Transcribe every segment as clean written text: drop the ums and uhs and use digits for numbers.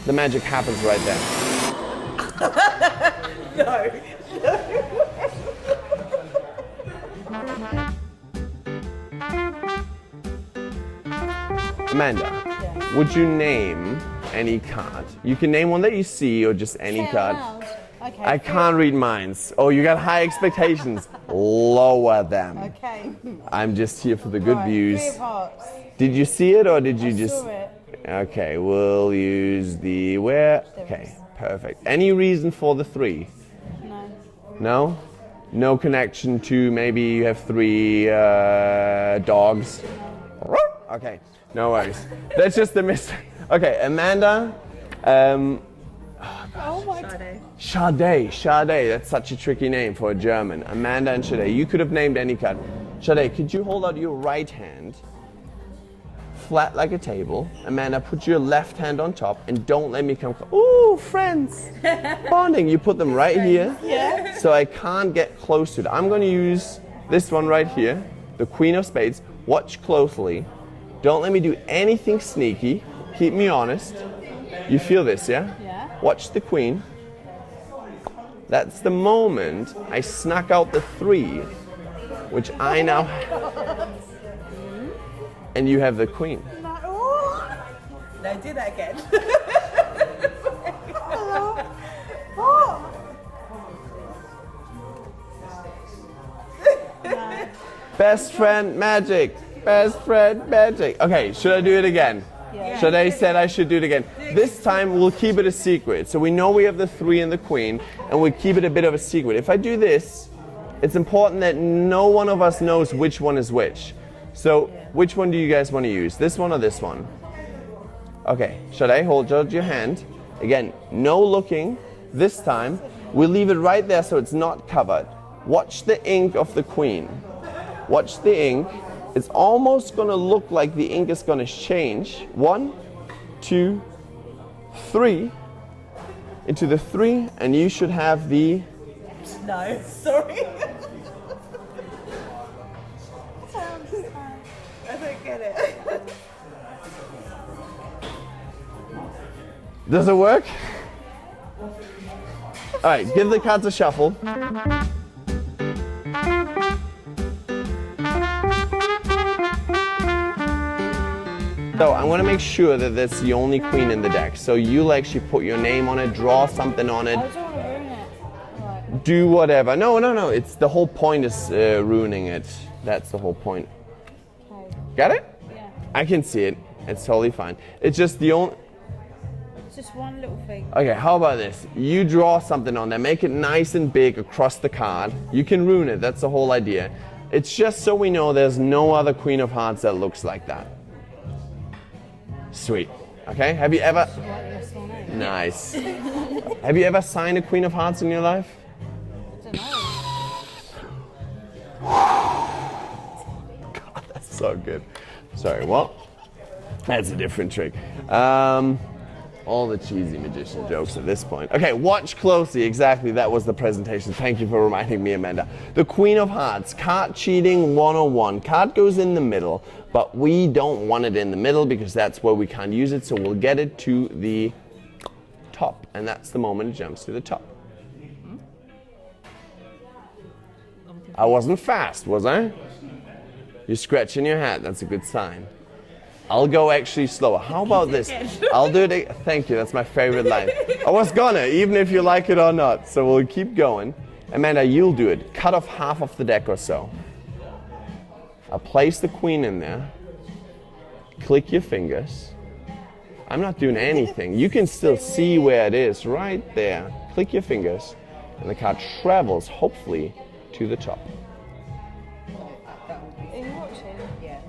the magic happens right there. No. Amanda, would you name any card? You can name one that you see or just any card. Okay. I can't read minds. Oh, you got high expectations. Lower them. Okay. I'm just here for the good views. Three of Hearts. Did you see it or did you just... Saw it. Okay, we'll use the where? Okay, perfect. Any reason for the 3? No. No? No connection to maybe you have 3 dogs? Okay, no worries. That's just the mistake. Okay, Amanda. Oh my God. Sade. That's such a tricky name for a German. Amanda and Sade. You could have named any card. Sade, could you hold out your right hand flat like a table? Amanda, put your left hand on top and don't let me come close. Ooh, friends. Bonding. You put them right here. Yeah. So I can't get close to it. I'm going to use this one right here, the Queen of Spades. Watch closely. Don't let me do anything sneaky. Keep me honest. You feel this, yeah? Yeah. Watch the Queen. That's the moment I snuck out the 3, which I now have. And you have the Queen. No, do that again. Best friend magic. Best friend magic. Okay, should I do it again? Yeah. Sade said I should do it again. This time we'll keep it a secret. So we know we have the 3 and the Queen, and we keep it a bit of a secret. If I do this, it's important that no one of us knows which one is which. So which one do you guys want to use? This one or this one? Okay, Sade, hold your hand. Again, no looking. This time, we'll leave it right there so it's not covered. Watch the ink of the Queen. Watch the ink. It's almost going to look like the ink is going to change. 1, 2, 3. Into the 3, and you should have the... No, sorry. I don't get it. Does it work? All right, give the cards a shuffle. So I want to make sure that that's the only Queen in the deck. So you'll actually put your name on it, draw something on it. I don't want to ruin it. Right. Do whatever. No. It's the whole point is ruining it. That's the whole point. Okay. Got it? Yeah. I can see it. It's totally fine. It's just the only... It's just one little thing. Okay, how about this? You draw something on there, make it nice and big across the card. You can ruin it, that's the whole idea. It's just so we know there's no other Queen of Hearts that looks like that. Sweet. Okay, have you ever... Nice. Have you ever signed a Queen of Hearts in your life? I don't know. God, that's so good. Sorry, what? That's a different trick. All the cheesy magician jokes at this point. Okay, watch closely. Exactly, that was the presentation. Thank you for reminding me, Amanda. The Queen of Hearts, card cheating 101. Card goes in the middle, but we don't want it in the middle because that's where we can't use it, so we'll get it to the top, and that's the moment it jumps to the top. I wasn't fast, was I? You're scratching your hat, that's a good sign. I'll go actually slower. How about this? I'll do it. Thank you, that's my favorite line. I was gonna, even if you like it or not. So we'll keep going. Amanda, you'll do it. Cut off half of the deck or so. I'll place the Queen in there. Click your fingers. I'm not doing anything. You can still see where it is, right there. Click your fingers. And the card travels, hopefully, to the top. Are you watching? Yeah.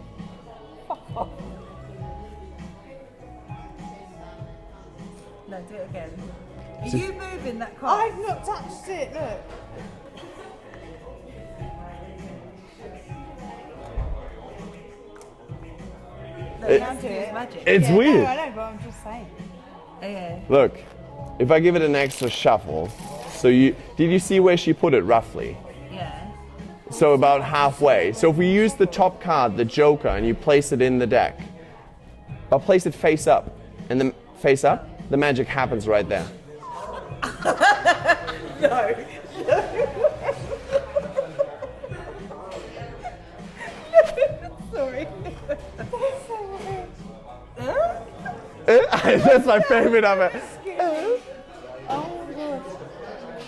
No, do it again. Are you moving that card? I've not touched it, look. No, It- you have to use magic. It's Yeah, weird. No, I know, but I'm just saying. Yeah. Look, if I give it an extra shuffle, so did you see where she put it roughly? Yeah. So about halfway. So if we use the top card, the Joker, and you place it in the deck, but place it face up, and then face up, the magic happens right there. No. Sorry. That's my favorite of it. Oh my god.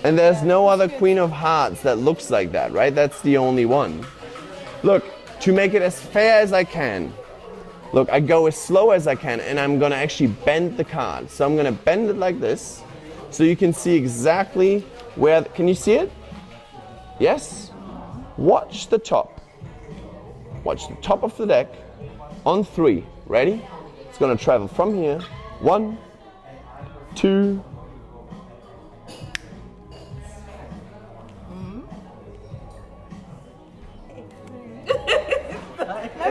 And there's no other Queen of Hearts that looks like that, right? That's the only one. Look, to make it as fair as I can, look, I go as slow as I can, and I'm gonna actually bend the card. So I'm gonna bend it like this, so you can see exactly where, can you see it? Yes? Watch the top. Watch the top of the deck on 3. Ready? It's gonna travel from here. 1, 2. No,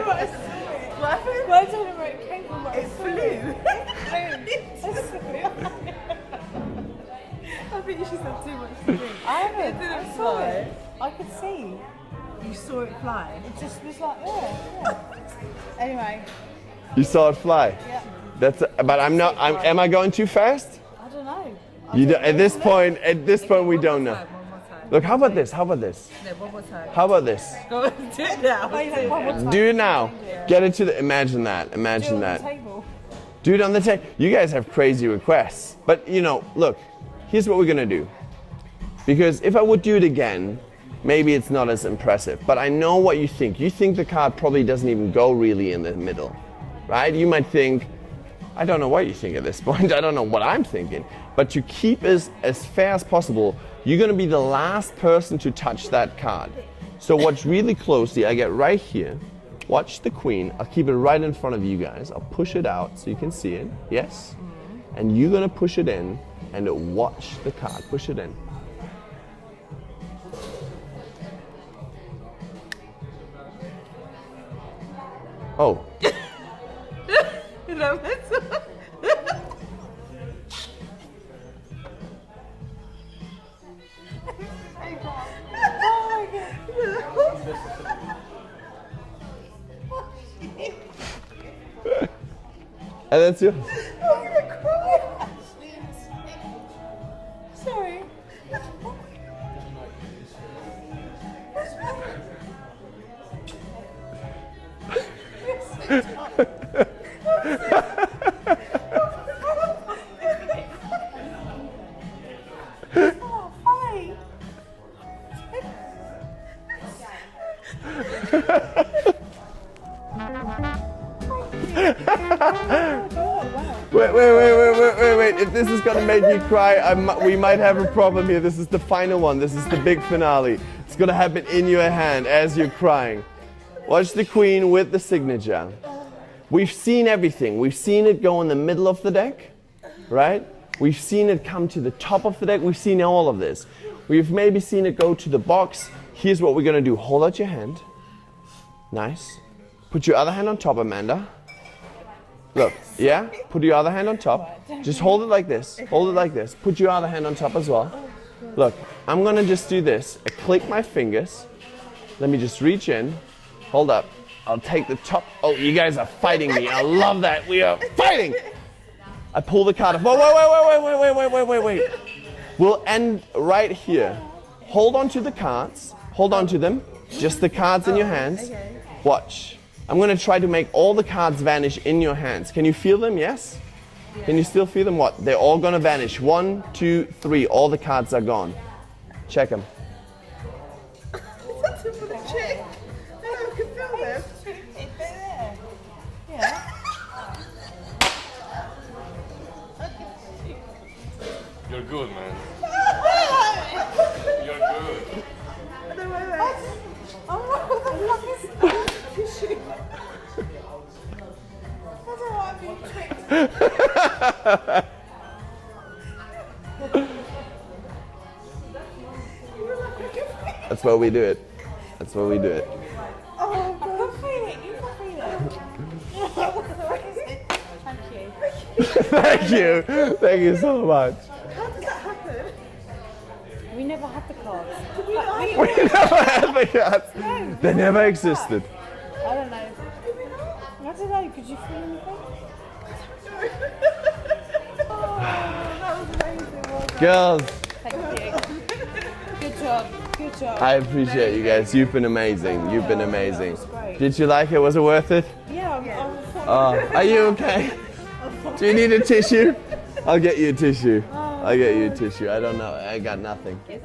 but I saw it. Well, I don't know where it came from, but I saw it. I think you should have too much to drink. I haven't. It didn't I saw fly. it. I could see. You saw it fly. It just was like there. Yeah. Anyway, You saw it fly. yeah. That's. But I'm not. Am I going too fast? I don't know. You do, at this point. At this point, we don't know. One more time. Look. How about this? How about this? No, one more time. How about this? Go on, do it now. Oh, you know, one more time. Do it now. Get it to the. Imagine that. Do it Imagine on the that. table. Do it on the table. You guys have crazy requests. But you know, look. Here's what we're gonna do. Because if I would do it again, maybe it's not as impressive. But I know what you think. You think the card probably doesn't even go really in the middle, right? You might think, I don't know what you think at this point. I don't know what I'm thinking. But to keep it as fair as possible, you're gonna be the last person to touch that card. So watch really closely. I get right here. Watch the queen. I'll keep it right in front of you guys. I'll push it out so you can see it. Yes? And you're gonna push it in and watch the card. Push it in. Oh. No, that's Oh my god. And that's yours. Sorry. Oh, funny. Wait. If this is gonna make you cry, we might have a problem here. This is the final one. This is the big finale. It's gonna happen in your hand as you're crying. Watch the queen with the signature. We've seen everything. We've seen it go in the middle of the deck, right? We've seen it come to the top of the deck. We've seen all of this. We've maybe seen it go to the box. Here's what we're gonna do. Hold out your hand. Nice. Put your other hand on top, Amanda. Look, yeah? Put your other hand on top. Just hold it like this. Hold it like this. Put your other hand on top as well. Look, I'm gonna just do this. I click my fingers. Let me just reach in. Hold up. I'll take the top. Oh, you guys are fighting me. I love that. We are fighting. I pull the card off. Wait. We'll end right here. Hold on to the cards. Hold on to them. Just the cards in your hands. Watch. I'm going to try to make all the cards vanish in your hands. Can you feel them? Yes? Can you still feel them? What? They're all going to vanish. 1, 2, 3. All the cards are gone. Check them. that's it for the chick. I can feel them. It's there. Yeah. You're good, man. You're good. Oh, what the fuck is that? I don't know what I'm being tricked. That's why we do it. That's why we do it. Oh, I can feel it. You can feel it. What the fuck is it? Thank you. Thank you. Thank you so much. How does that happen? We never had the cards. We never had the cards. They never existed. I don't know. I don't know. Could you feel anything? That was amazing. Well done. Girls, Thank you. Good job. Good job. I appreciate you guys. You've been amazing. You've been amazing. great. Did you like it? Was it worth it? Yeah, Are you okay? Do you need a tissue? I'll get you a tissue. I'll get you a tissue. I don't know. I got nothing. I'm